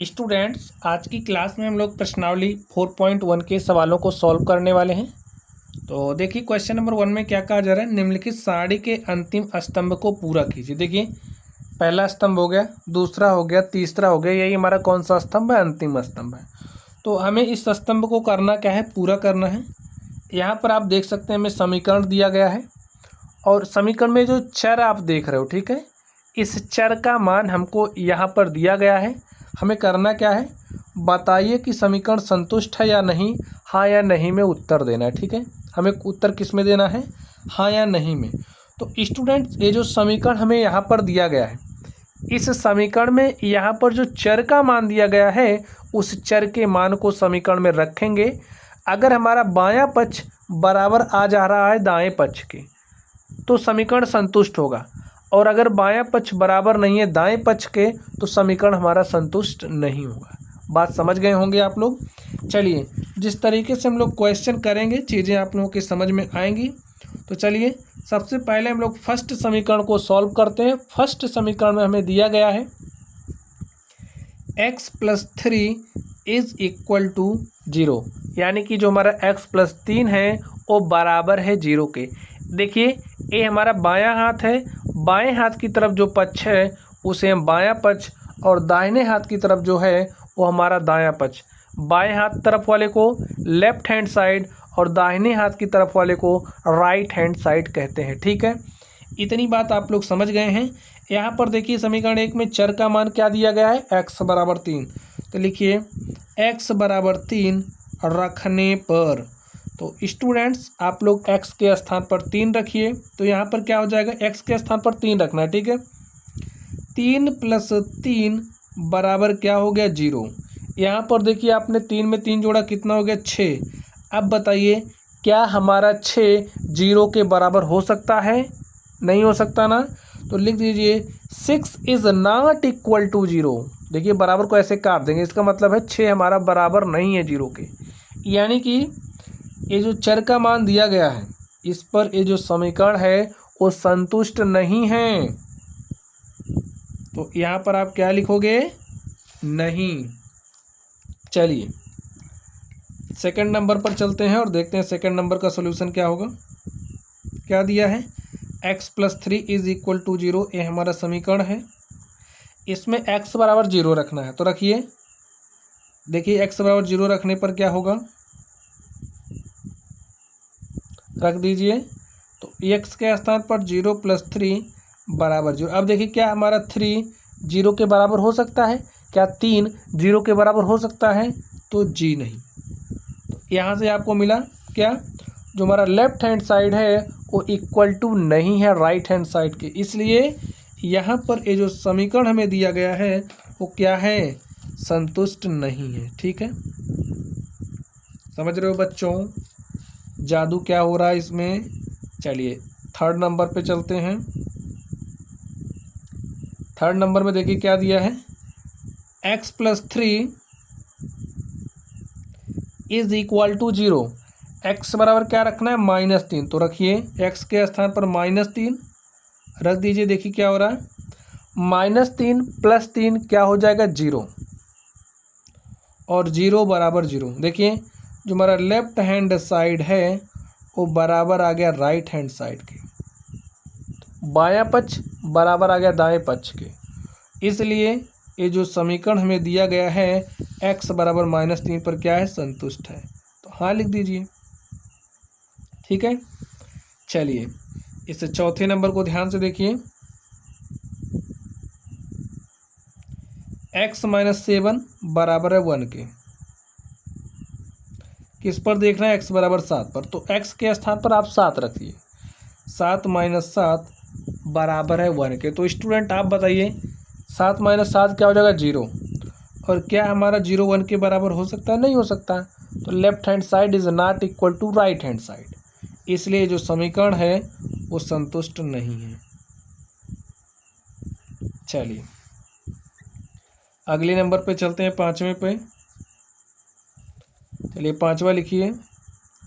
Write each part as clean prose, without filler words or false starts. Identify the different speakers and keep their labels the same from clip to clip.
Speaker 1: Students, आज की class में हम लोग प्रश्नावली 4.1 के सवालों को सॉल्व करने वाले हैं। तो देखिए क्वेश्चन नंबर 1 में क्या कहा जा रहा है। निम्नलिखित सारणी के अंतिम स्तंभ को पूरा कीजिए। देखिए पहला स्तंभ हो गया, दूसरा हो गया, तीसरा हो गया, यही हमारा कौन सा स्तंभ है, अंतिम स्तंभ है। तो हमें इस स्तंभ को करना क्या है, पूरा करना है। यहाँ पर आप देख सकते हैं हमें समीकरण दिया गया है और समीकरण में जो चर आप देख रहे हो, ठीक है, इस चर का मान हमको यहाँ पर दिया गया है। हमें करना क्या है, बताइए कि समीकरण संतुष्ट है या नहीं, हाँ या नहीं में उत्तर देना है। ठीक है, हमें उत्तर किस में देना है, हाँ या नहीं में। तो स्टूडेंट्स, ये जो समीकरण हमें यहाँ पर दिया गया है, इस समीकरण में यहाँ पर जो चर का मान दिया गया है, उस चर के मान को समीकरण में रखेंगे। अगर हमारा बायां पक्ष बराबर आ जा रहा है दाएं पक्ष के, तो समीकरण संतुष्ट होगा, और अगर बायां पक्ष बराबर नहीं है दाएं पक्ष के, तो समीकरण हमारा संतुष्ट नहीं होगा। बात समझ गए होंगे आप लोग। चलिए, जिस तरीके से हम लोग क्वेश्चन करेंगे चीज़ें आप लोगों के समझ में आएंगी। तो चलिए, सबसे पहले हम लोग फर्स्ट समीकरण को सॉल्व करते हैं। फर्स्ट समीकरण में हमें दिया गया है x+3 इज इक्वल टू 0, यानी कि जो हमारा x+3 है वो बराबर है 0 के। देखिए, ये हमारा बायां हाथ है, बाएं हाथ की तरफ जो पक्ष है उसे हम बायां पक्ष, और दाहिने हाथ की तरफ जो है वो हमारा दायां पक्ष। बाएं हाथ तरफ वाले को लेफ्ट हैंड साइड और दाहिने हाथ की तरफ वाले को राइट हैंड साइड कहते हैं। ठीक है, इतनी बात आप लोग समझ गए हैं। यहाँ पर देखिए समीकरण 1 में चर का मान क्या दिया गया है, x बराबर 3। तो लिखिए x बराबर 3 रखने पर, तो स्टूडेंट्स आप लोग x के स्थान पर 3 रखिए। तो यहाँ पर क्या हो जाएगा, x के स्थान पर 3 रखना है। ठीक है, 3 + 3 बराबर क्या हो गया, 0। यहाँ पर देखिए आपने 3 में 3 जोड़ा, कितना हो गया, 6। अब बताइए क्या हमारा 6 0 के बराबर हो सकता है, नहीं हो सकता ना। तो लिख दीजिए 6 इज़ नॉट इक्वल टू 0। देखिए बराबर को ऐसे काट देंगे, इसका मतलब है 6 हमारा बराबर नहीं है 0 के, यानी कि ये जो चर का मान दिया गया है इस पर ये जो समीकरण है वो संतुष्ट नहीं है। तो यहाँ पर आप क्या लिखोगे, नहीं। चलिए सेकंड नंबर पर चलते हैं और देखते हैं सेकंड नंबर का सॉल्यूशन क्या होगा। क्या दिया है, x+3 इज इक्वल टू 0, ये हमारा समीकरण है। इसमें x बराबर 0 रखना है, तो रखिए। देखिए x बराबर 0 रखने पर क्या होगा, रख दीजिए। तो x के स्थान पर 0 + 3 बराबर 0। अब देखिए क्या हमारा 3 0 के बराबर हो सकता है, क्या 3 0 के बराबर हो सकता है, तो जी नहीं। तो यहाँ से आपको मिला क्या, जो हमारा लेफ्ट हैंड साइड है वो इक्वल टू नहीं है राइट हैंड साइड के, इसलिए यहाँ पर ये जो समीकरण हमें दिया गया है वो क्या है, संतुष्ट नहीं है। ठीक है, समझ रहे हो बच्चों जादू क्या हो रहा है इसमें। चलिए थर्ड नंबर पे चलते हैं। थर्ड नंबर में देखिए क्या दिया है, x+3 is equal to 0। x बराबर क्या रखना है, -3। तो रखिए x के स्थान पर -3 रख दीजिए। देखिए क्या हो रहा है, -3 + 3 क्या हो जाएगा, 0, और 0 बराबर 0। देखिए जो हमारा लेफ्ट हैंड साइड है वो बराबर आ गया राइट हैंड साइड के, बायां पक्ष बराबर आ गया दाएं पक्ष के, इसलिए ये जो समीकरण हमें दिया गया है x बराबर -3 पर क्या है, संतुष्ट है। तो हाँ लिख दीजिए। ठीक है, चलिए इस चौथे नंबर को ध्यान से देखिए। x-7 बराबर है 1 के, किस पर देखना है, x बराबर 7 पर। तो x के स्थान पर आप 7 रखिए, 7 - 7 बराबर है 1 के। तो स्टूडेंट आप बताइए 7 - 7 क्या हो जाएगा, 0। और क्या हमारा 0 1 के बराबर हो सकता है, नहीं हो सकता। तो left hand side is not equal to right hand side, इसलिए जो समीकरण है वो संतुष्ट नहीं है। चलिए अगले नंबर पे चलते हैं, पांचवें पे। चलिए पांचवा लिखिए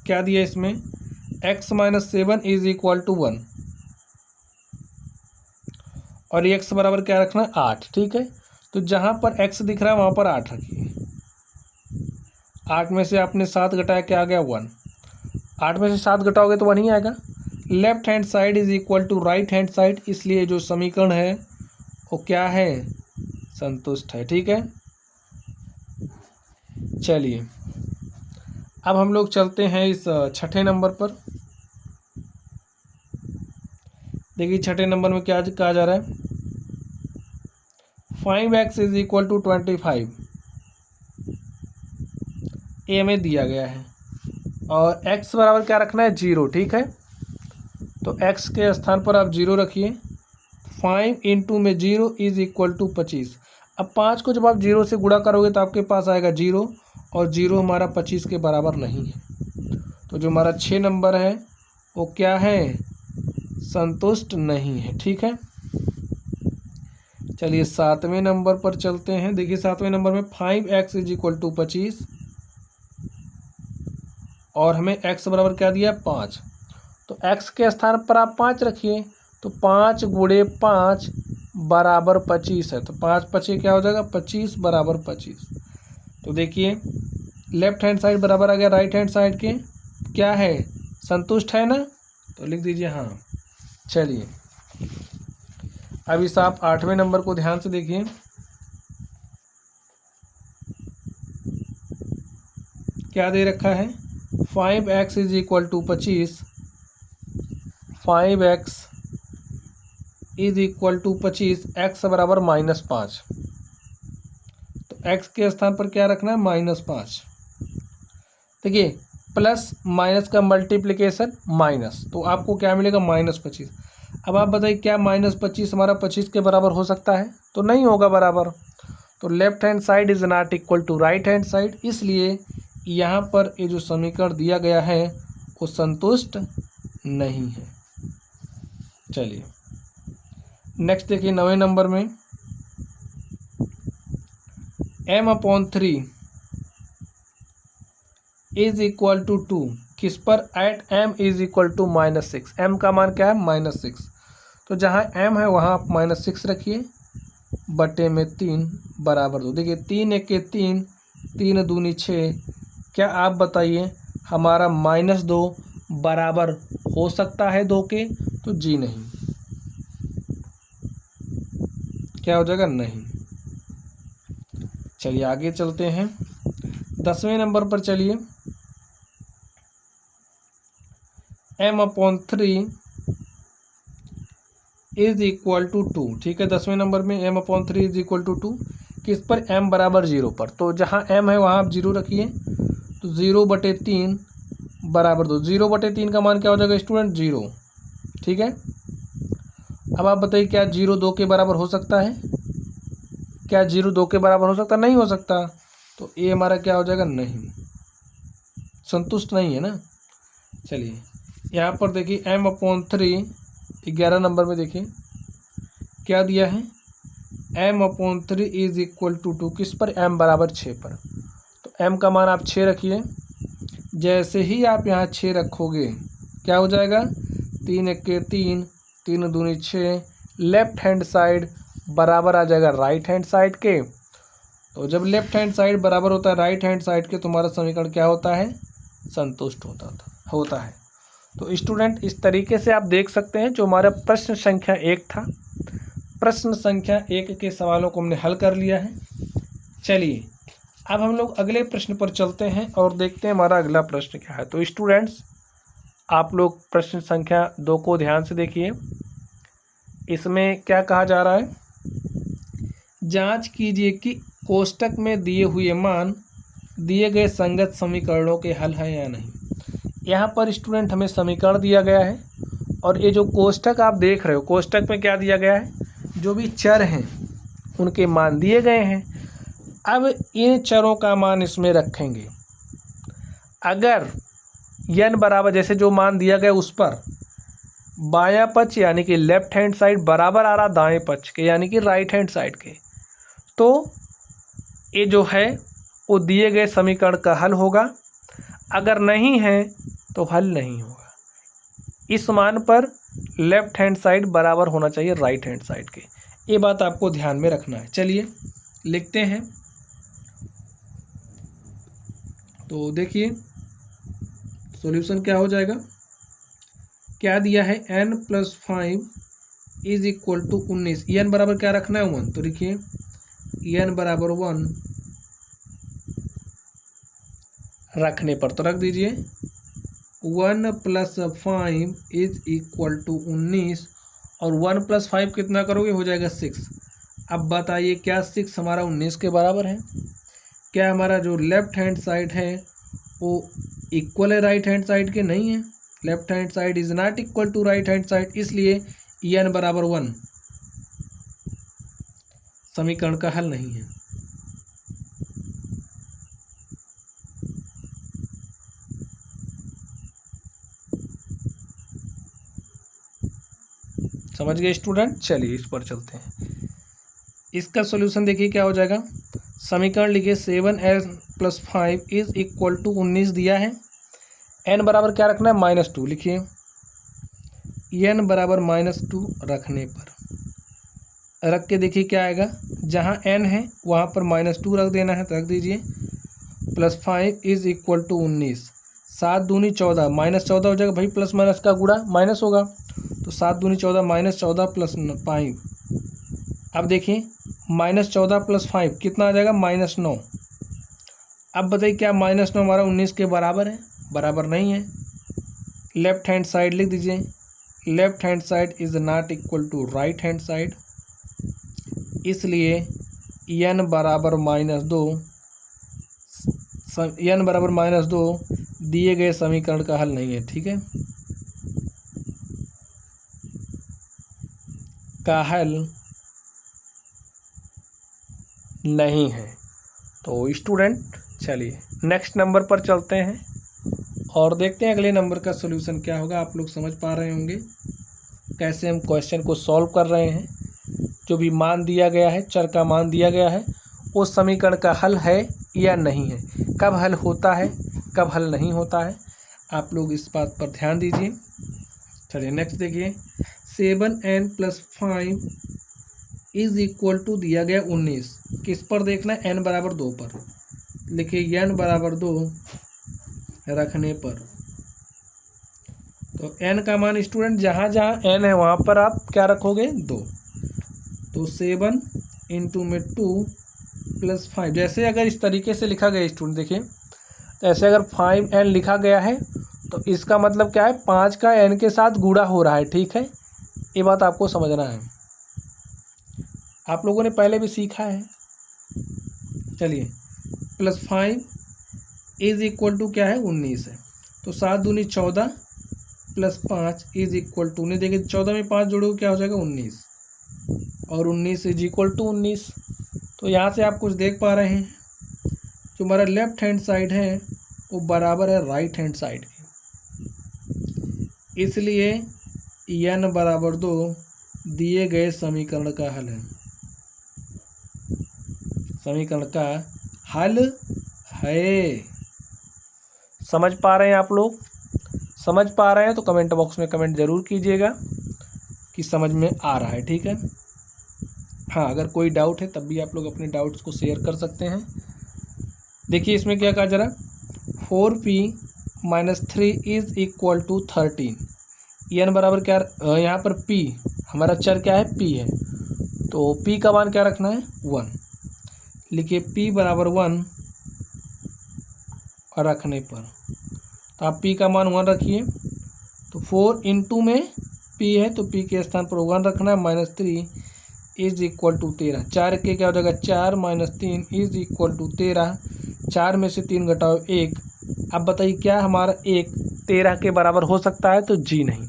Speaker 1: क्या दिया इसमें, x-7 इज इक्वल टू 1, और x बराबर क्या रखना है, 8। ठीक है, तो जहाँ पर x दिख रहा है वहाँ पर 8 रखिए। 8 में से आपने 7 घटाया, क्या आ गया 1। 8 में से 7 घटाओगे तो 1 ही आएगा। Left hand side is equal to right hand side, इसलिए जो समीकरण है वो क्या है, संतुष्ट है। ठीक है, चलिए अब हम लोग चलते हैं इस छठे नंबर पर। देखिए छठे नंबर में क्या कहा जा रहा है, 5x इज इक्वल टू 25, ये हमें दिया गया है और x बराबर क्या रखना है, 0। ठीक है, तो x के स्थान पर आप 0 रखिए। 5 इंटू में 0 इज इक्वल टू 25। अब 5 को जब आप 0 से गुणा करोगे तो आपके पास आएगा 0, और 0 हमारा 25 के बराबर नहीं है। तो जो हमारा 6 नंबर है वो क्या है, संतुष्ट नहीं है। ठीक है, चलिए 7वें नंबर पर चलते हैं। देखिए 7वें नंबर में 5x इज इक्वल टू 25 और हमें x बराबर क्या दिया, 5। तो x के स्थान पर आप 5 रखिए, तो 5 गुणे 5 बराबर 25 है। तो 5 पचे क्या हो जाएगा, 25 बराबर 25। तो देखिए लेफ्ट हैंड साइड बराबर आ गया राइट हैंड साइड के, क्या है, संतुष्ट है ना, तो लिख दीजिए हाँ। चलिए अब इस आप 8वें नंबर को ध्यान से देखिए। क्या दे रखा है, 5x is equal to 25, 5x is equal to 25, x बराबर -5। तो x के स्थान पर क्या रखना है, -5। देखिए प्लस माइनस का मल्टीप्लिकेशन माइनस, तो आपको क्या मिलेगा, -25। अब आप बताइए क्या -25 हमारा 25 के बराबर हो सकता है, तो नहीं होगा बराबर। तो left hand side is not equal to right hand side, इसलिए यहाँ पर ये जो समीकरण दिया गया है वो संतुष्ट नहीं है। चलिए नेक्स्ट देखिए 9वें नंबर में m/3 इज इक्वल टू 2, किस पर, at m is equal to -6। m का मान क्या है, -6। तो जहाँ m है वहाँ आप -6 रखिए, बटे में 3 बराबर 2। देखिए 3 1 3, 3 दूनी 6, क्या आप बताइए हमारा -2 बराबर हो सकता है 2 के, तो जी नहीं। क्या हो जाएगा, नहीं। चलिए आगे चलते हैं 10वें नंबर पर। चलिए m/3 इज इक्वल टू 2। ठीक है, 10वें नंबर में m/3 इज इक्वल टू 2, किस पर, m बराबर 0 पर। तो जहाँ m है वहाँ आप 0 रखिए, तो 0/3 बराबर 2। 0/3 का मान क्या हो जाएगा स्टूडेंट, 0। ठीक है, अब आप बताइए क्या 0 2 के बराबर हो सकता है, क्या 0 2 के बराबर हो सकता, नहीं हो सकता। तो ये हमारा क्या हो जाएगा, नहीं, संतुष्ट नहीं है ना। चलिए यहाँ पर देखिए m/3 11 नंबर में देखिए क्या दिया है, m/3 इज इक्वल टू 2, किस पर, m बराबर 6 पर। तो m का मान आप 6 रखिए। जैसे ही आप यहाँ 6 रखोगे क्या हो जाएगा, 3 1 3, 3 दूनी 6, लेफ्ट हैंड साइड बराबर आ जाएगा राइट हैंड साइड के। तो जब लेफ्ट हैंड साइड बराबर होता है राइट हैंड साइड के, तुम्हारा समीकरण क्या होता है, संतुष्ट होता है। तो स्टूडेंट इस तरीके से आप देख सकते हैं जो हमारा प्रश्न संख्या 1 था, प्रश्न संख्या 1 के सवालों को हमने हल कर लिया है। चलिए अब हम लोग अगले प्रश्न पर चलते हैं और देखते हैं हमारा अगला प्रश्न क्या है। तो स्टूडेंट्स आप लोग प्रश्न संख्या 2 को ध्यान से देखिए। इसमें क्या कहा जा रहा है, जांच कीजिए कि कोष्टक में दिए हुए मान दिए गए संगत समीकरणों के हल हैं या नहीं। यहाँ पर स्टूडेंट हमें समीकरण दिया गया है और ये जो कोष्टक आप देख रहे हो, कोष्टक में क्या दिया गया है, जो भी चर हैं उनके मान दिए गए हैं। अब इन चरों का मान इसमें रखेंगे। अगर n बराबर, जैसे जो मान दिया गया उस पर बायां पक्ष यानी कि लेफ्ट हैंड साइड बराबर आ रहा दाएं पक्ष के यानी कि राइट हैंड साइड के, तो ये जो है वो दिए गए समीकरण का हल होगा। अगर नहीं है तो हल नहीं होगा। इस मान पर लेफ्ट हैंड साइड बराबर होना चाहिए राइट हैंड साइड के, ये बात आपको ध्यान में रखना है। चलिए लिखते हैं। तो देखिए सॉल्यूशन क्या हो जाएगा, क्या दिया है n+5 is equal to 19। n बराबर क्या रखना है 1, तो देखिए n बराबर 1 रखने पर तो रख दीजिए 1+5 इज इक्वल टू 19 और 1+5 कितना करोगे, हो जाएगा 6। अब बताइए क्या 6 हमारा 19 के बराबर है? क्या हमारा जो लेफ्ट हैंड साइड है वो इक्वल है राइट हैंड साइड के? नहीं है, left hand side is not equal to right hand side, इसलिए n बराबर 1 समीकरण का हल नहीं है। समझ गए स्टूडेंट? चलिए इस पर चलते हैं। इसका सॉल्यूशन देखिए क्या हो जाएगा, समीकरण लिखिए 7n+5 इज इक्वल टू 19 दिया है, n बराबर क्या रखना है -2, लिखिए n बराबर -2 रखने पर रख के देखिए क्या आएगा, जहाँ n है वहाँ पर -2 रख देना है, तो रख दीजिए +5 इज इक्वल टू 19, 7 दूनी 14 -14 हो जाएगा भाई, प्लस माइनस का गुणा माइनस होगा, तो 7 दूनी 14 -14 प्लस 5। अब देखिए -14 प्लस 5 कितना आ जाएगा -9। अब बताइए क्या -9 हमारा 19 के बराबर है? बराबर नहीं है। लेफ्ट हैंड साइड लिख दीजिए, left hand side is not equal to right hand side, इसलिए n बराबर -2 दिए गए समीकरण का हल नहीं है। ठीक है, का हल नहीं है। तो स्टूडेंट चलिए नेक्स्ट नंबर पर चलते हैं और देखते हैं अगले नंबर का सॉल्यूशन क्या होगा। आप लोग समझ पा रहे होंगे कैसे हम क्वेश्चन को सॉल्व कर रहे हैं। जो भी मान दिया गया है, चर का मान दिया गया है, उस समीकरण का हल है या नहीं है, कब हल होता है कब हल नहीं होता है, आप लोग इस बात पर ध्यान दीजिए। चलिए नेक्स्ट देखिए 7n+5 इज इक्वल टू दिया गया 19, किस पर देखना है, n बराबर 2 पर। लिखिए n बराबर 2 रखने पर, तो n का मान स्टूडेंट जहाँ जहाँ n है वहाँ पर आप क्या रखोगे 2, तो 7 इंटू में 2 + 5। जैसे अगर इस तरीके से लिखा गया स्टूडेंट देखिए, तो ऐसे अगर 5n लिखा गया है तो इसका मतलब क्या है, 5 का n के साथ गुणा हो रहा है। ठीक है, ये बात आपको समझना है, आप लोगों ने पहले भी सीखा है। चलिए +5 इज इक्वल टू क्या है 19 है, तो 7 दूनी 14 + 5 इज इक्वल टू, नहीं देखिए 14 में 5 जोड़ोगे क्या हो जाएगा 19, और 19 इज इक्वल टू 19। तो यहाँ से आप कुछ देख पा रहे हैं, जो हमारा लेफ्ट हैंड साइड है वो बराबर है राइट हैंड साइड के, इसलिए n बराबर 2 दिए गए समीकरण का हल है, समीकरण का हल है। समझ पा रहे हैं आप लोग? समझ पा रहे हैं तो कमेंट बॉक्स में कमेंट जरूर कीजिएगा कि समझ में आ रहा है। ठीक है, हाँ अगर कोई डाउट है तब भी आप लोग अपने डाउट्स को शेयर कर सकते हैं। देखिए इसमें क्या कहा जरा, 4p - 3 is equal to 13, n बराबर क्या, यहाँ पर p हमारा चर क्या है p है, तो p का मान क्या रखना है 1। लिखिए p बराबर 1 और रखने पर, तो आप p का मान 1 रखिए, तो 4 इंटू में p है तो p के स्थान पर 1 रखना है, -3 इज इक्वल टू 13। 4 के क्या हो जाएगा 4 - 3 इज इक्वल टू 13, 4 में से 3 घटाओ 1। अब बताइए क्या हमारा 1 13 के बराबर हो सकता है, तो जी नहीं,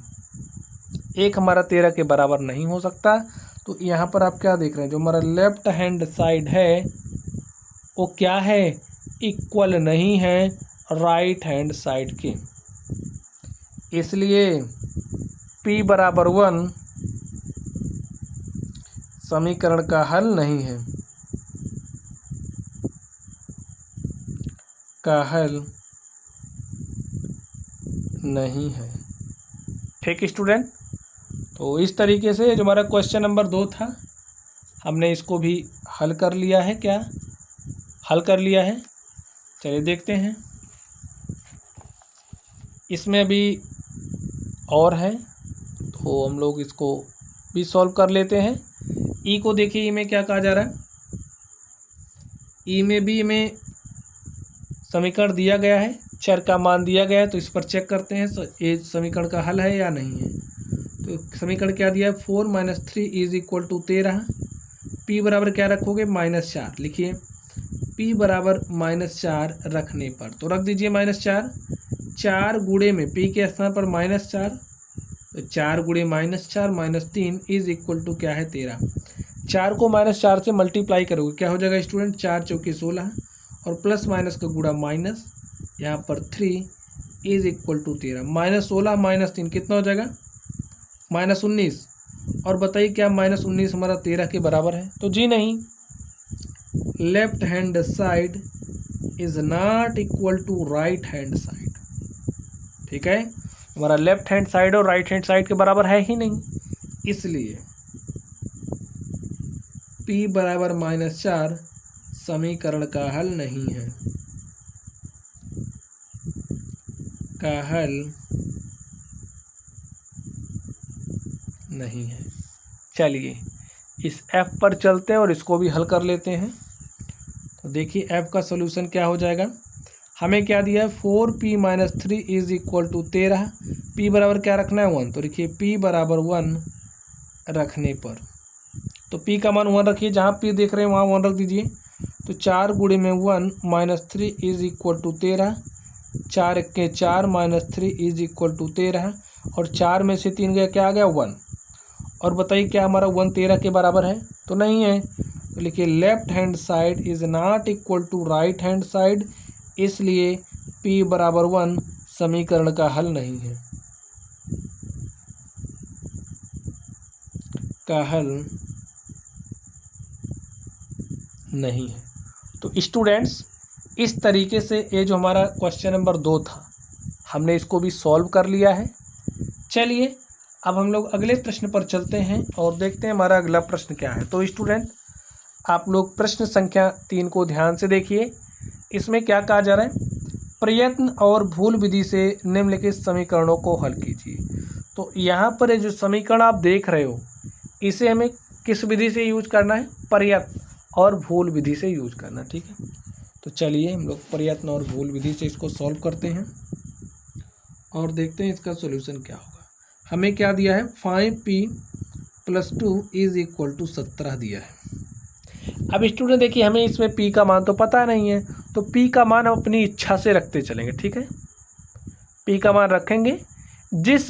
Speaker 1: 1 हमारा 13 के बराबर नहीं हो सकता। तो यहाँ पर आप क्या देख रहे हैं, जो हमारा लेफ्ट हैंड साइड है वो क्या है, इक्वल नहीं है राइट हैंड साइड के, इसलिए p बराबर 1 समीकरण का हल नहीं है, का हल नहीं है। ठीक स्टूडेंट, तो इस तरीके से जो हमारा क्वेश्चन नंबर 2 था हमने इसको भी हल कर लिया है क्या? हल कर लिया है। चलिए देखते हैं, इसमें अभी और है तो हम लोग इसको भी सॉल्व कर लेते हैं। ई को देखिए, ई में क्या कहा जा रहा है, ई में भी हमें समीकरण दिया गया है, चर का मान दिया गया है, तो इस पर चेक करते हैं ये समीकरण का हल है या नहीं है। तो समीकरण क्या दिया है, 4 - 3 = 13। पी बराबर क्या रखोगे, -4। लिखिए पी बराबर -4 रखने पर, तो रख दीजिए -4। 4 गुणे में पी के स्थान पर -4, तो 4 गुणे -4 - 3 = क्या है, 13। 4 को -4 से मल्टीप्लाई करोगे क्या हो जाएगा स्टूडेंट, 4 चौके 16 और प्लस माइनस का गुणा माइनस, यहाँ पर 3 = 13। -16 - 3 कितना हो जाएगा, -19। और बताइए क्या -19 हमारा 13 के बराबर है, तो जी नहीं। Left hand side is not equal to right hand side. ठीक है, हमारा लेफ्ट हैंड साइड और राइट हैंड साइड के बराबर है ही नहीं, इसलिए p बराबर -4 समीकरण का हल नहीं है, का हल नहीं है। चलिए इस f पर चलते हैं और इसको भी हल कर लेते हैं। तो देखिए f का सॉल्यूशन क्या हो जाएगा, हमें क्या दिया है, 4p - 3 = 13। p बराबर क्या रखना है, 1। तो देखिए p बराबर 1 रखने पर, तो p का मान 1 रखिए, जहाँ p देख रहे हैं वहाँ 1 रख दीजिए। तो 4 गुणे में 1 - 3 = 13। 4 के 4 - 3 = 13, और 4 में से 3 गया, क्या आ गया, 1। और बताइए क्या हमारा 1 13 के बराबर है, तो नहीं है। तो लिखिए left hand side is not equal to right hand side, इसलिए p बराबर 1 समीकरण का हल नहीं है, का हल नहीं है। तो स्टूडेंट्स इस तरीके से ये जो हमारा क्वेश्चन नंबर 2 था, हमने इसको भी सॉल्व कर लिया है। चलिए अब हम लोग अगले प्रश्न पर चलते हैं और देखते हैं हमारा अगला प्रश्न क्या है। तो स्टूडेंट आप लोग प्रश्न संख्या 3 को ध्यान से देखिए, इसमें क्या कहा जा रहा है, प्रयत्न और भूल विधि से निम्नलिखित समीकरणों को हल कीजिए। तो यहाँ पर ये जो समीकरण आप देख रहे हो, इसे हमें किस विधि से यूज करना है, प्रयत्न और भूल विधि से यूज करना। ठीक है, तो चलिए हम लोग प्रयत्न और भूल विधि से इसको सॉल्व करते हैं और देखते हैं इसका सॉल्यूशन क्या होगा। हमें क्या दिया है, 5p + 2 = 17 दिया है। अब स्टूडेंट देखिए हमें इसमें p का मान तो पता नहीं है, तो p का मान हम अपनी इच्छा से रखते चलेंगे। ठीक है, p का मान रखेंगे जिस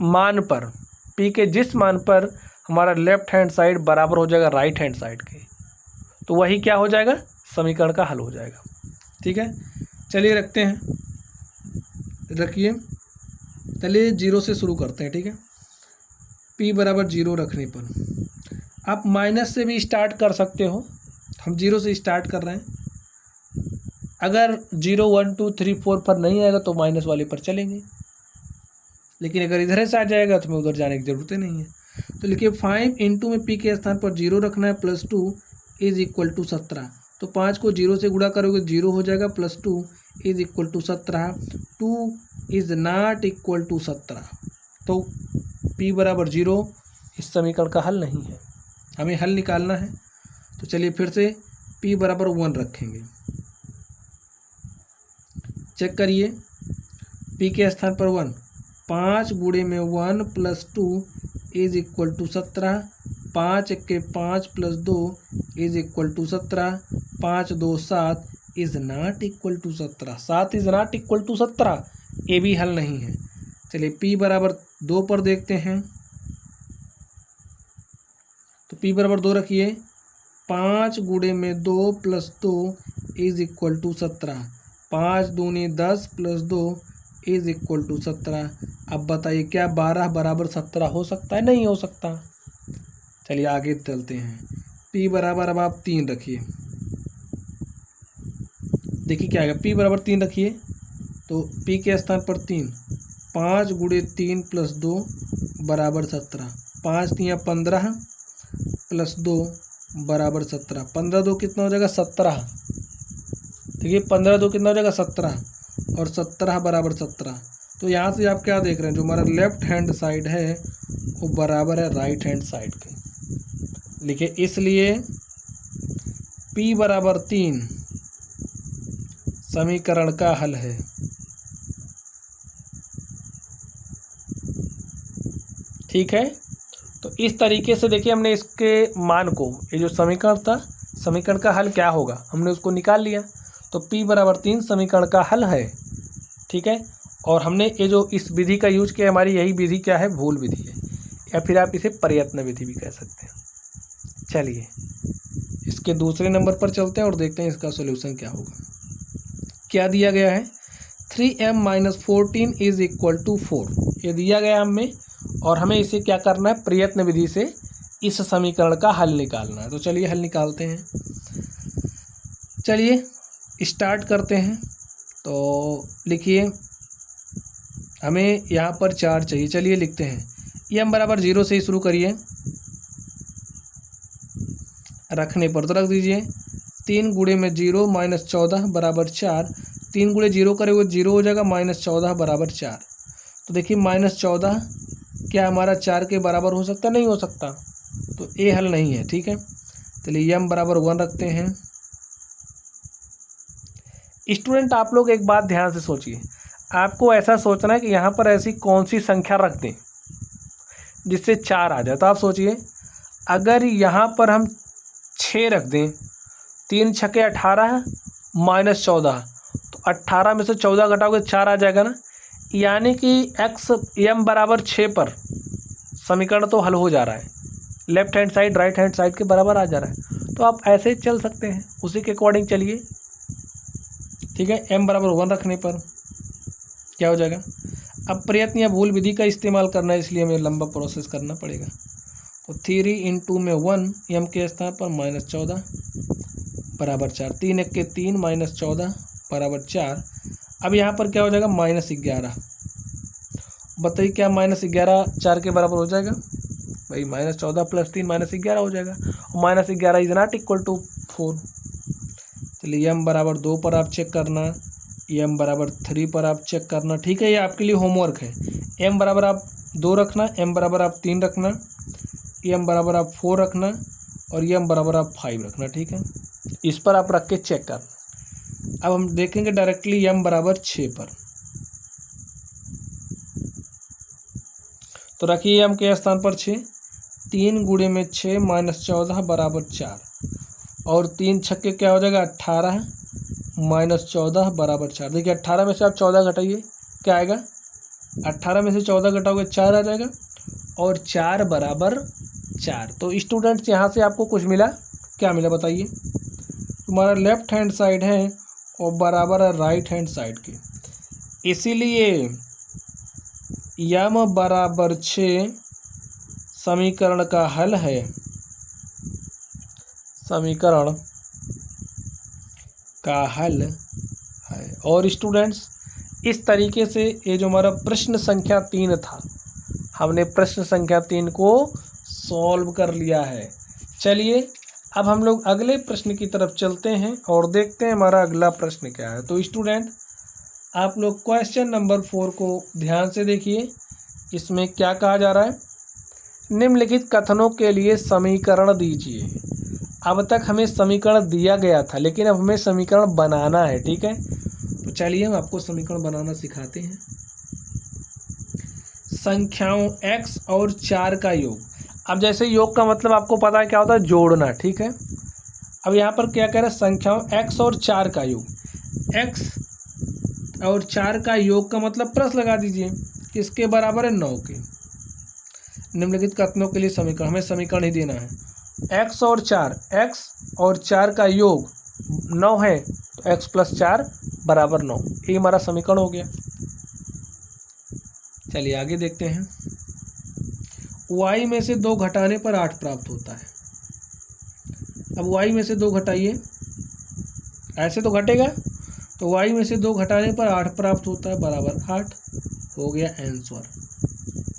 Speaker 1: मान पर, p के जिस मान पर हमारा लेफ्ट हैंड साइड बराबर हो जाएगा राइट हैंड साइड के, तो वही क्या हो जाएगा, समीकरण का हल हो जाएगा। ठीक है, चलिए रखते हैं, रखिए, चलिए 0 से शुरू करते हैं। ठीक है, p बराबर 0 रखने पर आप माइनस से भी स्टार्ट कर सकते हो, हम 0 से स्टार्ट कर रहे हैं। अगर 0 1 2 3 4 पर नहीं आएगा तो माइनस वाले पर चलेंगे, लेकिन अगर इधर से आ जाएगा तो हमें उधर जाने की ज़रूरत ही नहीं है। तो लिखिए 5 इंटू में p के स्थान पर 0 रखना है, +2 = 17। तो 5 को 0 से गुणा करोगे 0 हो जाएगा, +2 = 17। 2 इज नॉट इक्वल टू 17, तो p बराबर 0 इस समीकरण का हल नहीं है, हमें हल निकालना है। तो चलिए फिर से p बराबर 1 रखेंगे, चेक करिए, p के स्थान पर 1, 5 गुणे में 1 + 2 = 17। 5 के 5 + 2 = 17। 5 2 7 is not equal to 17, 7 is not equal to 17, ये भी हल नहीं है। चलिए p बराबर 2 पर देखते हैं, तो p बराबर 2 रखिए, 5 गुणे में 2 + 2 = 17। 5 दूनी 10 + 2 = 17। अब बताइए क्या 12 बराबर 17 हो सकता है, नहीं हो सकता। चलिए आगे चलते हैं, p बराबर अब आप 3 रखिए, देखिए क्या आएगा, p बराबर 3 रखिए, तो p के स्थान पर 3, 5 गुणे 3 + 2 = 17। 5 3 15 + 2 बराबर 17। 15 दो कितना हो जाएगा 17। देखिए 15 दो कितना हो जाएगा 17 और 17 बराबर 17। तो यहाँ से आप क्या देख रहे हैं, जो हमारा लेफ्ट हैंड साइड है वो बराबर है राइट हैंड साइड के। लिखिए इसलिए P बराबर 3 समीकरण का हल है। ठीक है, तो इस तरीके से देखिए हमने इसके मान को, ये जो समीकरण था, समीकरण का हल क्या होगा हमने उसको निकाल लिया। तो P बराबर 3 समीकरण का हल है। ठीक है, और हमने ये जो इस विधि का यूज किया, हमारी यही विधि क्या है, भूल विधि है, या फिर आप इसे प्रयत्न विधि भी कह सकते हैं। चलिए इसके दूसरे नंबर पर चलते हैं और देखते हैं इसका सॉल्यूशन क्या होगा। क्या दिया गया है, 3m - 14 इज इक्वल टू 4, ये दिया गया हमें, और हमें इसे क्या करना है, प्रयत्न विधि से इस समीकरण का हल निकालना है। तो चलिए हल निकालते हैं। चलिए स्टार्ट करते हैं। तो लिखिए हमें यहाँ पर 4 चाहिए। चलिए लिखते हैं m बराबर 0 से ही शुरू करिए, रखने पर तो रख दीजिए 3 गुणे में 0 - 14 बराबर 4। 3 गुणे 0 करे वो 0 हो जाएगा, -14 बराबर 4। तो देखिए -14 क्या हमारा 4 के बराबर हो सकता, नहीं हो सकता, तो ये हल नहीं है। ठीक है, चलिए m बराबर 1 रखते हैं। स्टूडेंट आप लोग एक बात ध्यान से सोचिए, आपको ऐसा सोचना है कि यहाँ पर ऐसी कौन सी संख्या रख दें जिससे 4 आ जाए। तो आप सोचिए अगर यहाँ पर हम 6 रख दें, 3 छक्के 18 -14, तो 18 में से 14 घटाओगे 4 आ जाएगा ना, यानी कि m बराबर 6 पर समीकरण तो हल हो जा रहा है, left hand side right hand side के बराबर आ जा रहा है। तो आप ऐसे ही चल सकते हैं, उसी के अकॉर्डिंग चलिए। ठीक है, m बराबर 1 रखने पर क्या हो जाएगा, अब प्रयत्न या भूल विधि का इस्तेमाल करना है, इसलिए हमें लंबा प्रोसेस करना पड़ेगा। तो 3 × में 1, m के स्थान पर -14 बराबर 4, 3 1 के 3 -14 बराबर 4। अब यहाँ पर क्या हो जाएगा, -11। बताइए क्या -11 4 के बराबर हो जाएगा, भाई -14 + 3 -11 हो जाएगा, और -11 इज नॉट इक्वल टू 4। चलिए m बराबर 2 पर आप चेक करना, m बराबर 3 पर आप चेक करना। ठीक है, ये आपके लिए होमवर्क है। m बराबर आप 2 रखना, m बराबर आप 3 रखना, m बराबर आप 4 रखना, और m बराबर आप 5 रखना। ठीक है, इस पर आप रख के चेक करना। अब हम देखेंगे डायरेक्टली m बराबर 6 पर। तो रखिए m के स्थान पर 6, 3 गुणे में 6 -14 बराबर 4, और 3 छक्के क्या हो जाएगा 18 -14 बराबर 4। देखिए 18 में से आप 14 घटाइए, क्या आएगा, 18 में से 14 घटाओगे 4 आ जाएगा, और 4 बराबर 4। तो स्टूडेंट्स यहाँ से आपको कुछ मिला, क्या मिला बताइए, तुम्हारा लेफ्ट हैंड साइड है और बराबर है राइट हैंड साइड के, इसीलिए m बराबर 6 समीकरण का हल है। समीकरण का हल है। और स्टूडेंट्स इस तरीके से ये जो हमारा प्रश्न संख्या 3 था, हमने प्रश्न संख्या 3 को सॉल्व कर लिया है। चलिए अब हम लोग अगले प्रश्न की तरफ चलते हैं और देखते हैं हमारा अगला प्रश्न क्या है। तो स्टूडेंट आप लोग क्वेश्चन नंबर 4 को ध्यान से देखिए, इसमें क्या कहा जा रहा है, निम्नलिखित कथनों के लिए समीकरण दीजिए। अब तक हमें समीकरण दिया गया था, लेकिन अब हमें समीकरण बनाना है। ठीक है, तो चलिए हम आपको समीकरण बनाना सिखाते हैं। संख्याओं x और 4 का योग। अब जैसे योग का मतलब आपको पता है क्या होता है, जोड़ना। ठीक है, अब यहाँ पर क्या कह रहा है, संख्याओं x और 4 का योग। x और 4 का योग का मतलब प्लस लगा दीजिए, किसके बराबर है, 9 के। निम्नलिखित कथनों के लिए समीकरण, हमें समीकरण ही देना है। x और 4 का योग 9 है, तो x + 4 बराबर 9, ये हमारा समीकरण हो गया। चलिए आगे देखते हैं। y में से 2 घटाने पर 8 प्राप्त होता है। अब y में से 2 घटाइए, ऐसे तो घटेगा, तो y में से 2 घटाने पर 8 प्राप्त होता है, बराबर 8 हो गया आंसर।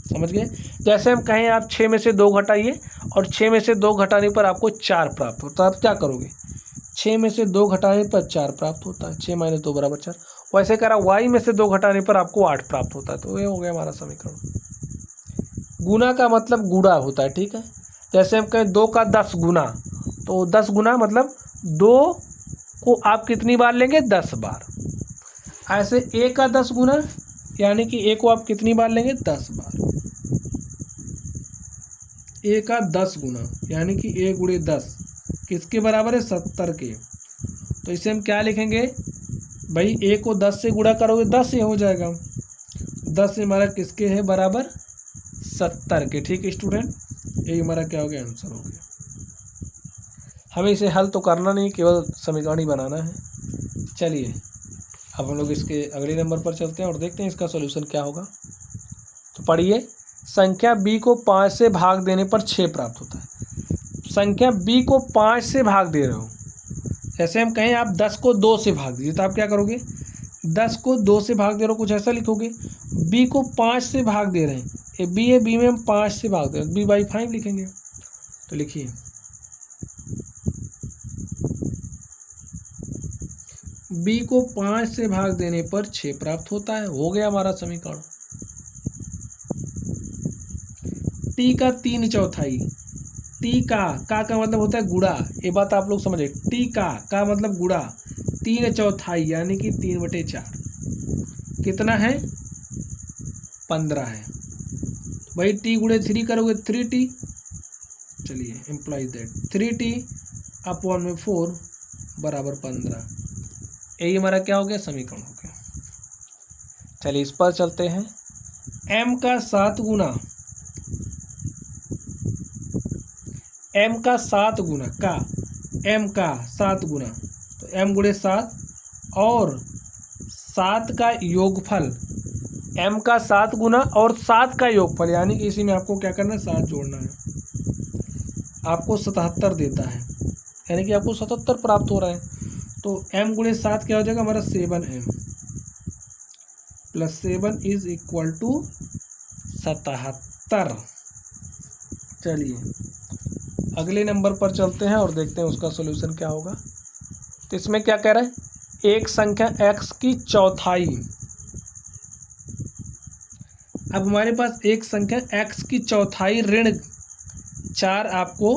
Speaker 1: समझ गए, जैसे हम कहें आप 6 में से 2 घटाइए और 6 में से 2 घटाने पर आपको 4 प्राप्त होता है। आप क्या करोगे, 6 में से 2 घटाने पर 4 प्राप्त होता है, 6 - 2 = 4। वैसे कह रहा y में से 2 घटाने पर आपको 8 प्राप्त होता है। तो ये हो गया हमारा समीकरण। गुना का मतलब गुणा होता है, ठीक है। जैसे हम कहें 2 का 10 गुना, तो 10 गुना मतलब 2 को आप कितनी बार लेंगे, 10 बार। ऐसे 1 का 10 गुना यानी कि 1 को आप कितनी बार लेंगे, 10 बार। 1 का 10 गुना यानी कि 1 × 10 किसके बराबर है, 70 के। तो इसे हम क्या लिखेंगे भाई, 1 को 10 से गुणा करोगे 10 ही हो जाएगा। 10 से हमारा किसके है बराबर, 70 के। ठीक है स्टूडेंट, ये हमारा क्या हो गया, आंसर हो गया। हमें इसे हल तो करना नहीं, केवल समीकरण ही बनाना है। चलिए अब हम लोग इसके अगले नंबर पर चलते हैं और देखते हैं इसका सॉल्यूशन क्या होगा। तो पढ़िए, संख्या b को 5 से भाग देने पर 6 प्राप्त होता है। संख्या b को 5 से भाग दे रहे हो, जैसे हम कहें आप 10 को 2 से भाग दीजिए, तो आप क्या करोगे, 10 को 2 से भाग दे रहे हो, कुछ ऐसा लिखोगे। b को 5 से भाग दे रहे हैं, ये b है, b में हम 5 से भाग दे रहे हैं, b/5 लिखेंगे। तो लिखिए b को 5 से भाग देने पर 6 प्राप्त होता है। हो गया हमारा समीकरण। t का 3/4, t का मतलब होता है गुणा, ये बात आप लोग समझे। t का मतलब गुणा, 3/4 यानी कि 3/4 कितना है, 15 है भाई। t × 3 करोगे 3t, चलिए इम्प्लाइज दैट 3t / 4 = 15। यही हमारा क्या हो गया, समीकरण हो गया। चलिए इस पर चलते हैं। m का 7 गुना, m का 7 गुना का, m का 7 गुना, तो m × 7 और 7 का योगफल, m का 7 गुना और 7 का योगफल, यानी कि इसी में आपको क्या करना है, 7 जोड़ना है। आपको 77 देता है, यानी कि आपको 77 प्राप्त हो रहा है। तो m × 7 क्या हो जाएगा हमारा, 7m + 7 = 77। चलिए अगले नंबर पर चलते हैं और देखते हैं उसका सॉल्यूशन क्या होगा। तो इसमें क्या कह रहा है, एक संख्या x की चौथाई। अब हमारे पास एक संख्या x की चौथाई ऋण 4 आपको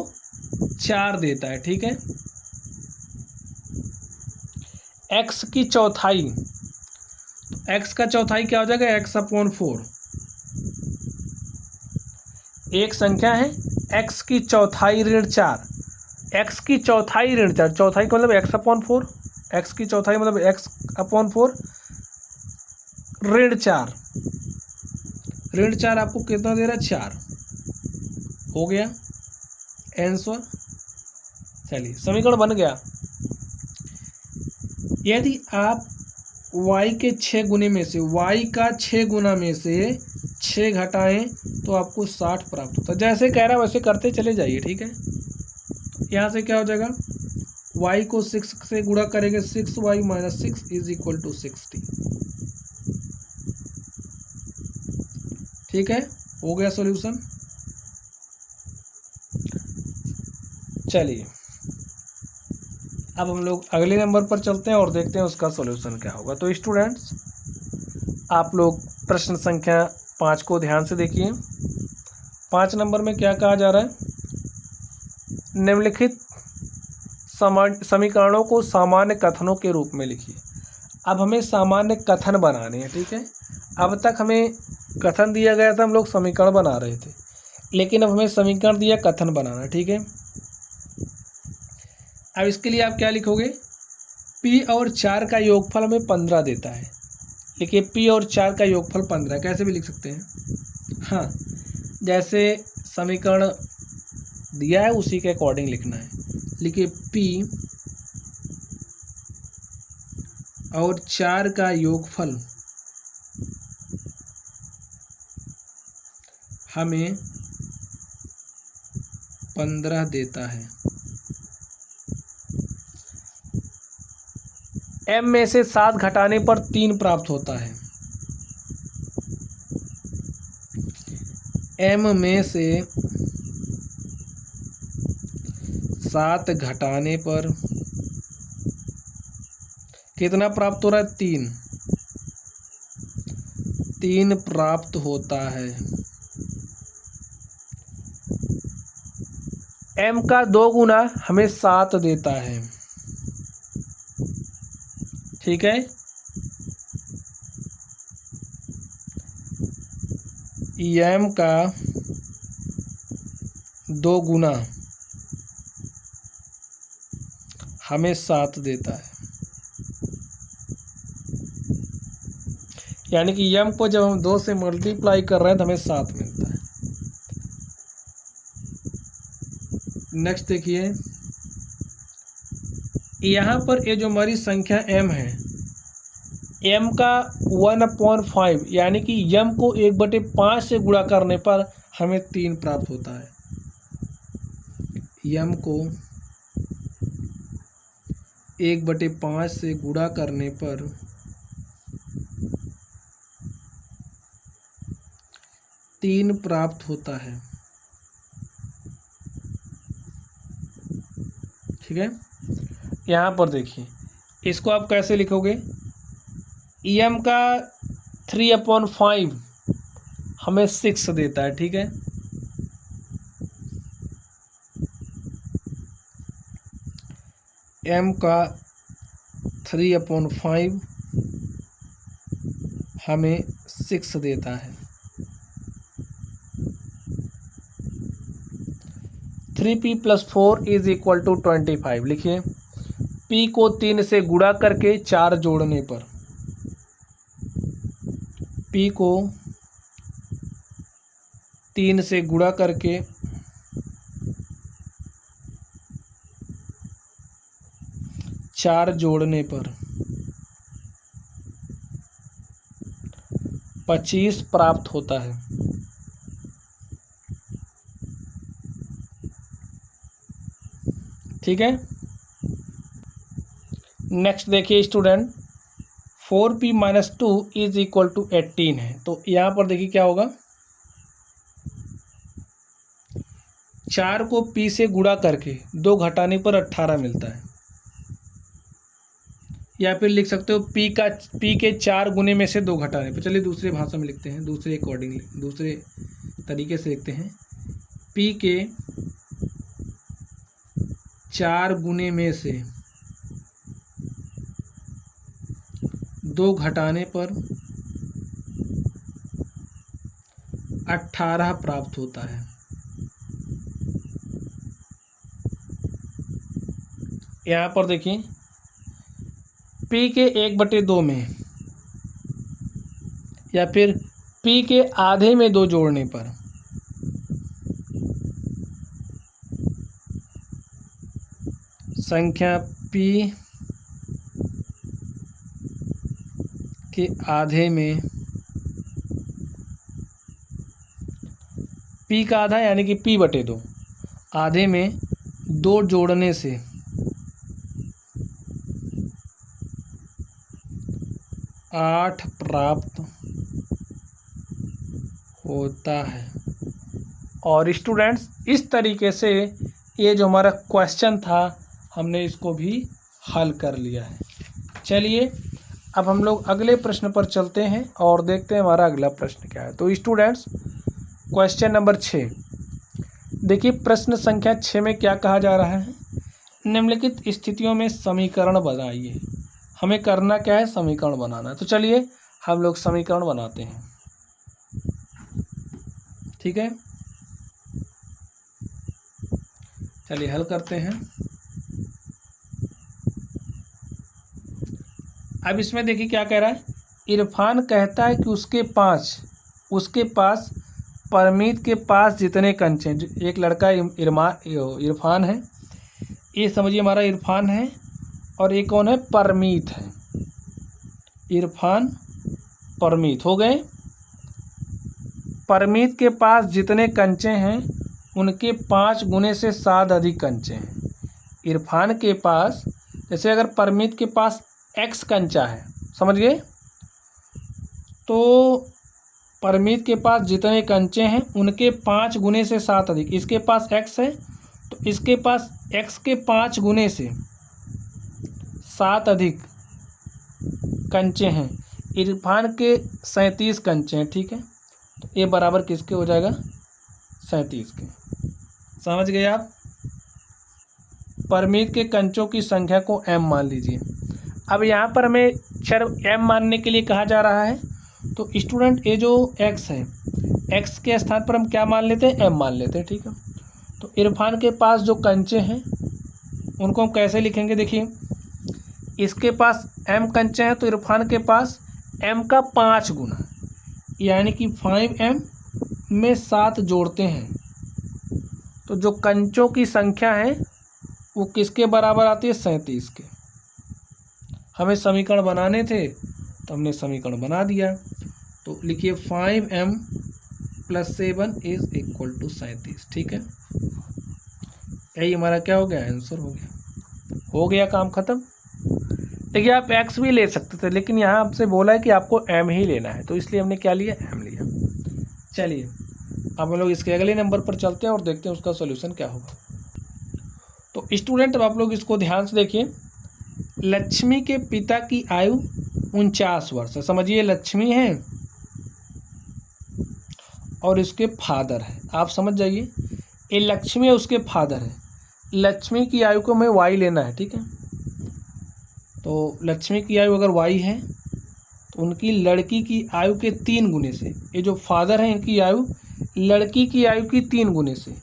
Speaker 1: 4 देता है, ठीक है। x की चौथाई, तो x का चौथाई क्या हो जाएगा, x/4। एक संख्या है x की चौथाई ऋण 4, x की चौथाई ऋण 4, चौथाई का मतलब x/4, x की चौथाई मतलब x/4 ऋण 4, ऋण 4 आपको कितना दे रहा है, 4। हो गया आंसर। चलिए समीकरण बन गया। यदि आप y के 6 गुने में से, y का 6 गुना में से 6 घटाएं तो आपको 60 प्राप्त होता है। जैसे कह रहा है वैसे करते चले जाइए, ठीक है। तो यहाँ से क्या हो जाएगा, y को 6 से गुणा करेंगे, 6y - 6 = 60। ठीक है, हो गया सॉल्यूशन। चलिए अब हम लोग अगले नंबर पर चलते हैं और देखते हैं उसका सॉल्यूशन क्या होगा। तो स्टूडेंट्स आप लोग प्रश्न संख्या 5 को ध्यान से देखिए। 5 नंबर में क्या कहा जा रहा है, निम्नलिखित समीकरणों को सामान्य कथनों के रूप में लिखिए। अब हमें सामान्य कथन बनाने हैं, ठीक है। अब तक हमें कथन दिया गया था, हम लोग समीकरण बना रहे थे, लेकिन अब हमें समीकरण दिया, कथन बनाना, ठीक है। अब इसके लिए आप क्या लिखोगे, p और 4 का योगफल हमें 15 देता है। लिखिए p और 4 का योगफल 15, कैसे भी लिख सकते हैं। हाँ, जैसे समीकरण दिया है उसी के अकॉर्डिंग लिखना है। लिखिए p और 4 का योगफल हमें 15 देता है। m में से 7 घटाने पर 3 प्राप्त होता है। m में से 7 घटाने पर कितना प्राप्त हो रहा है? 3 प्राप्त होता है। m का 2 गुना हमें 7 देता है, ठीक है। m का 2 गुना हमें 7 देता है, यानी कि m को जब हम 2 से मल्टीप्लाई कर रहे हैं तो हमें 7 मिलता है। नेक्स्ट देखिए, यहाँ पर ये जो हमारी संख्या m है, m का 1/5 यानी कि m को 1/5 से गुणा करने पर हमें 3 प्राप्त होता है। m को 1/5 से गुणा करने पर 3 प्राप्त होता है, ठीक है। यहाँ पर देखिए, इसको आप कैसे लिखोगे? m का 3/5 हमें 6 देता है, ठीक है। m का 3/5 हमें 6 देता है। 3p + 4 = 25। लिखिए, p को 3 से गुणा करके 4 जोड़ने पर, p को 3 से गुणा करके 4 जोड़ने पर 25 प्राप्त होता है। ठीक है। नेक्स्ट देखिए स्टूडेंट, 4p - 2 = 18 है। तो यहाँ पर देखिए क्या होगा, 4 को p से गुणा करके 2 घटाने पर 18 मिलता है। या फिर लिख सकते हो p के 4 गुने में से 2 घटाने पर। चलिए दूसरे भाषा में लिखते हैं, दूसरे तरीके से लिखते हैं। p के 4 गुने में से 2 घटाने पर 18 प्राप्त होता है। यहाँ पर देखिए, p के 1/2 में या फिर p के आधे में 2 जोड़ने पर संख्या p के आधे में, p का आधा यानी कि p/2, आधे में 2 जोड़ने से 8 प्राप्त होता है। और स्टूडेंट्स, इस तरीके से ये जो हमारा क्वेश्चन था हमने इसको भी हल कर लिया है। चलिए अब हम लोग अगले प्रश्न पर चलते हैं और देखते हैं हमारा अगला प्रश्न क्या है। तो स्टूडेंट्स, क्वेश्चन नंबर 6 देखिए, प्रश्न संख्या 6 में क्या कहा जा रहा है, निम्नलिखित स्थितियों में समीकरण बनाइए। हमें करना क्या है, समीकरण बनाना। तो चलिए हम लोग समीकरण बनाते हैं, ठीक है। चलिए हल करते हैं। अब इसमें देखिए क्या कह रहा है, इरफान कहता है कि उसके पास परमीत के पास जितने कंचे, एक लड़का इरफान है, ये समझिए हमारा इरफान है, और एक कौन है, परमीत है। इरफान परमीत हो गए। परमीत के पास जितने कंचे हैं उनके 5 गुने से 7 अधिक कंचे हैं। इरफान के पास, जैसे अगर परमीत के पास x कंचा है, समझ गए, तो परमीत के पास जितने कंचे हैं उनके 5 गुने से 7 अधिक, इसके पास x है तो इसके पास x के 5 गुने से 7 अधिक कंचे हैं, इरफान के 37 कंचे हैं, ठीक है। तो ये बराबर किसके हो जाएगा? 37 के। समझ गए आप? परमीत के कंचों की संख्या को m मान लीजिए। अब यहाँ पर हमें चर m मानने के लिए कहा जा रहा है, तो स्टूडेंट ये जो x है, x के स्थान पर हम क्या मान लेते हैं? m मान लेते हैं, ठीक है। तो इरफान के पास जो कंचे हैं उनको हम कैसे लिखेंगे? देखिए, इसके पास m कंचे हैं तो इरफान के पास m का 5 गुना, यानी कि 5m में 7 जोड़ते हैं, तो जो कंचों की संख्या है वो किसके बराबर आती है? 37 के। हमें समीकरण बनाने थे तो हमने समीकरण बना दिया। तो लिखिए 5m + 7 = 37, ठीक है। यही हमारा क्या हो गया? आंसर हो गया, काम खत्म। देखिए, आप x भी ले सकते थे, लेकिन यहाँ आपसे बोला है कि आपको m ही लेना है, तो इसलिए हमने क्या लिया? m लिया। चलिए, अब हम लोग इसके अगले नंबर पर चलते हैं और देखते हैं उसका सोल्यूशन क्या होगा। तो स्टूडेंट, अब आप लोग इसको ध्यान से देखिए। लक्ष्मी के पिता की आयु 49 वर्ष है। समझिए, लक्ष्मी है और इसके फादर है। आप समझ जाइए, ये लक्ष्मी है, उसके फादर है। लक्ष्मी की आयु को हमें y लेना है, ठीक है। तो लक्ष्मी की आयु अगर y है तो उनकी लड़की की आयु के 3 गुने से, ये जो फादर है इनकी आयु लड़की की आयु की 3 गुने से,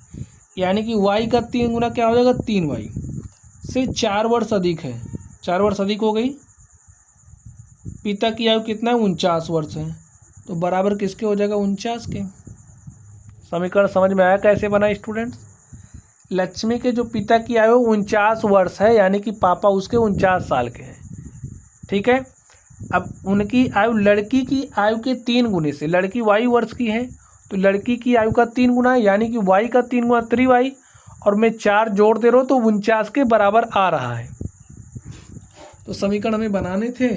Speaker 1: यानी कि y का 3 गुना क्या हो जाएगा? 3y से 4 वर्ष अधिक है। 4 वर्ष अधिक हो गई। पिता की आयु कितना है? 49 वर्ष है, तो बराबर किसके हो जाएगा? 49 के। समीकरण समझ में आया कैसे बना स्टूडेंट्स? लक्ष्मी के जो पिता की आयु 49 वर्ष है, यानी कि पापा उसके 49 साल के हैं, ठीक है। अब उनकी आयु लड़की की आयु के 3 गुने से, लड़की y वर्ष की है तो लड़की की आयु का 3 गुना, यानी कि y का 3 गुना 3y, और मैं 4 जोड़ दे रहा हूँ तो 49 के बराबर आ रहा है। तो समीकरण हमें बनाने थे,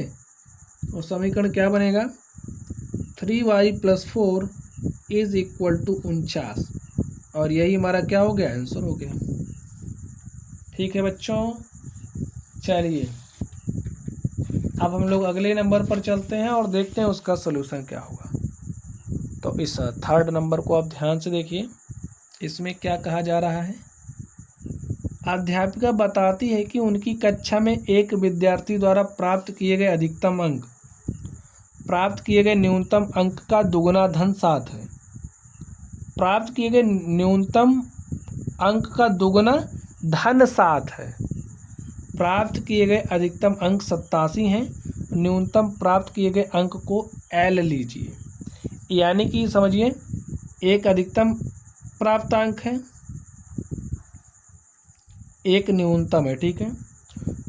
Speaker 1: और समीकरण क्या बनेगा? 3y + 4 = 49, और यही हमारा क्या हो गया? आंसर हो गया। ठीक है बच्चों, चलिए अब हम लोग अगले नंबर पर चलते हैं और देखते हैं उसका सलूशन क्या होगा। तो इस थर्ड नंबर को आप ध्यान से देखिए। इसमें क्या कहा जा रहा है? अध्यापिका बताती है कि उनकी कक्षा में एक विद्यार्थी द्वारा प्राप्त किए गए अधिकतम अंक प्राप्त किए गए न्यूनतम अंक का दुगना धन 7 है। प्राप्त किए गए न्यूनतम अंक का दुगना धन 7 है। प्राप्त किए गए अधिकतम अंक 87 हैं। न्यूनतम प्राप्त किए गए अंक को L लीजिए। यानी कि समझिए, एक अधिकतम प्राप्त अंक है, एक न्यूनतम है, ठीक है।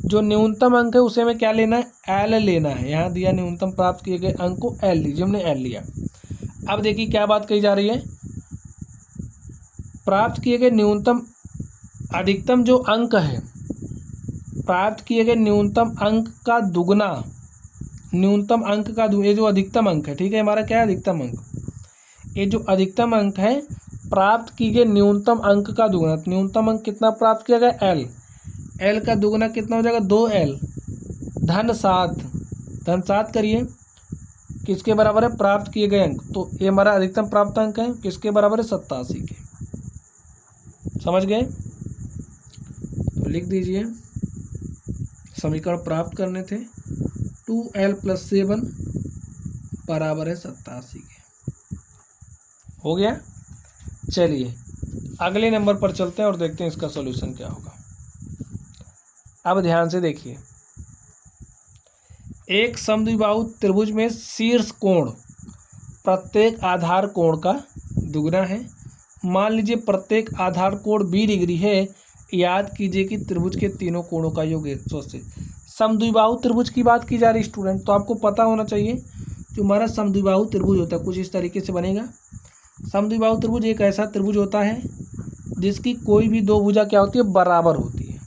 Speaker 1: जो न्यूनतम अंक है उसे हमें क्या लेना है? L लेना है। यहाँ दिया न्यूनतम प्राप्त किए गए अंक को L लीजिए, हमने L लिया। अब देखिए क्या बात कही जा रही है। प्राप्त किए गए न्यूनतम अधिकतम जो अंक है, प्राप्त किए गए न्यूनतम अंक का दुगना, न्यूनतम अंक का ये जो अधिकतम अंक है, ठीक है, हमारा क्या है? अधिकतम अंक। ये जो अधिकतम अंक है प्राप्त किए गए न्यूनतम अंक का दुगना। न्यूनतम अंक कितना प्राप्त किया गया? L। L का दुगना कितना हो जाएगा? 2L धन 7। धन 7 करिए, किसके बराबर है? प्राप्त किए गए अंक। तो ये हमारा अधिकतम प्राप्त अंक है, किसके बराबर है? 87 के। समझ गए? तो लिख दीजिए, समीकरण प्राप्त करने थे 2L + 7 बराबर है 87 के। हो गया। चलिए अगले नंबर पर चलते हैं और देखते हैं इसका सॉल्यूशन क्या होगा। अब ध्यान से देखिए, एक समद्विबाहु त्रिभुज में शीर्ष कोण प्रत्येक आधार कोण का दुगना है। मान लीजिए प्रत्येक आधार कोण 20 डिग्री है। याद कीजिए कि त्रिभुज के तीनों कोणों का योग 180। समद्विबाहु त्रिभुज की बात की जा रही स्टूडेंट, तो आपको पता होना चाहिए जो हमारा समद्विबाहु त्रिभुज होता है कुछ इस तरीके से बनेगा। समद्विबाहु त्रिभुज एक ऐसा त्रिभुज होता है जिसकी कोई भी दो भुजा क्या होती है? बराबर होती है।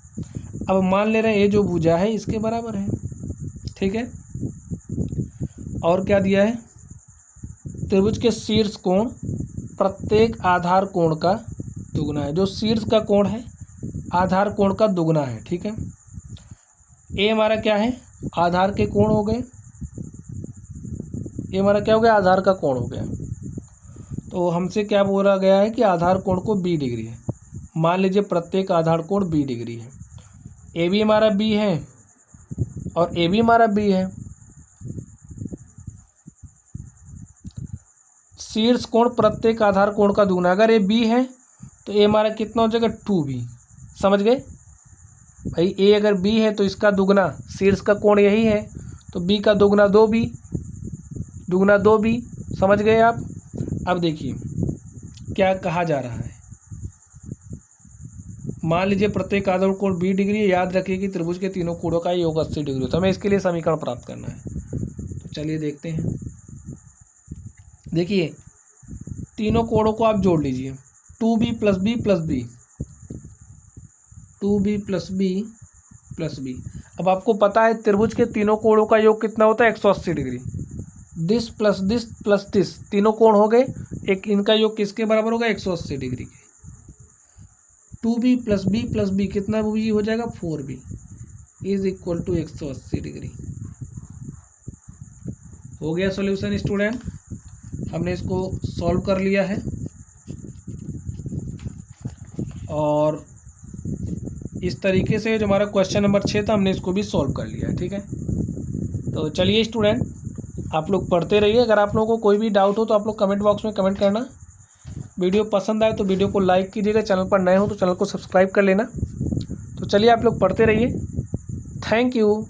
Speaker 1: अब मान ले रहे हैं ये जो भुजा है इसके बराबर है, ठीक है। और क्या दिया है? त्रिभुज के शीर्ष कोण प्रत्येक आधार कोण का दुगना है। जो शीर्ष का कोण है आधार कोण का दुगना है, ठीक है। ए हमारा क्या है, आधार के कोण हो गए, ये हमारा क्या हो गया, आधार का कोण हो गया। तो हमसे क्या बोला गया है कि आधार कोण को 20 डिग्री है। मान लीजिए प्रत्येक आधार कोण 20 डिग्री है। ए भी हमारा बी है और ए भी हमारा बी है। शीर्ष कोण प्रत्येक आधार कोण का दुगना, अगर ये बी है तो ए हमारा कितना हो जाएगा 2b। समझ गए भाई, ए अगर बी है तो इसका दुगना, शीर्ष का कोण यही है तो बी का दुगना 2b, दुगना 2b। समझ गए आप। अब देखिए क्या कहा जा रहा है। मान लीजिए प्रत्येक आधार कोण 20 डिग्री है। याद रखिए कि त्रिभुज के तीनों कोणों का योग 80 डिग्री होता है। हमें इसके लिए समीकरण प्राप्त करना है, तो चलिए देखते हैं। देखिए तीनों कोणों को आप जोड़ लीजिए, 2b plus B plus B, 2b plus B plus B. अब आपको पता है त्रिभुज के तीनों कोणों का योग कितना होता है, 180 डिग्री। दिस प्लस दिस तीनों कोण हो गए, एक इनका योग किसके बराबर होगा, 180 डिग्री के। 2b प्लस बी कितना भी हो जाएगा, 4b is equal to 180 degree. हो गया सॉल्यूशन स्टूडेंट, हमने इसको सॉल्व कर लिया है और इस तरीके से जो हमारा क्वेश्चन नंबर 6 था हमने इसको भी सॉल्व कर लिया है, ठीक है। तो चलिए स्टूडेंट, आप लोग पढ़ते रहिए। अगर आप लोगों को कोई भी डाउट हो तो आप लोग कमेंट बॉक्स में कमेंट करना। वीडियो पसंद आए तो वीडियो को लाइक कीजिएगा, चैनल पर नए हो तो चैनल को सब्सक्राइब कर लेना। तो चलिए आप लोग पढ़ते रहिए। Thank you.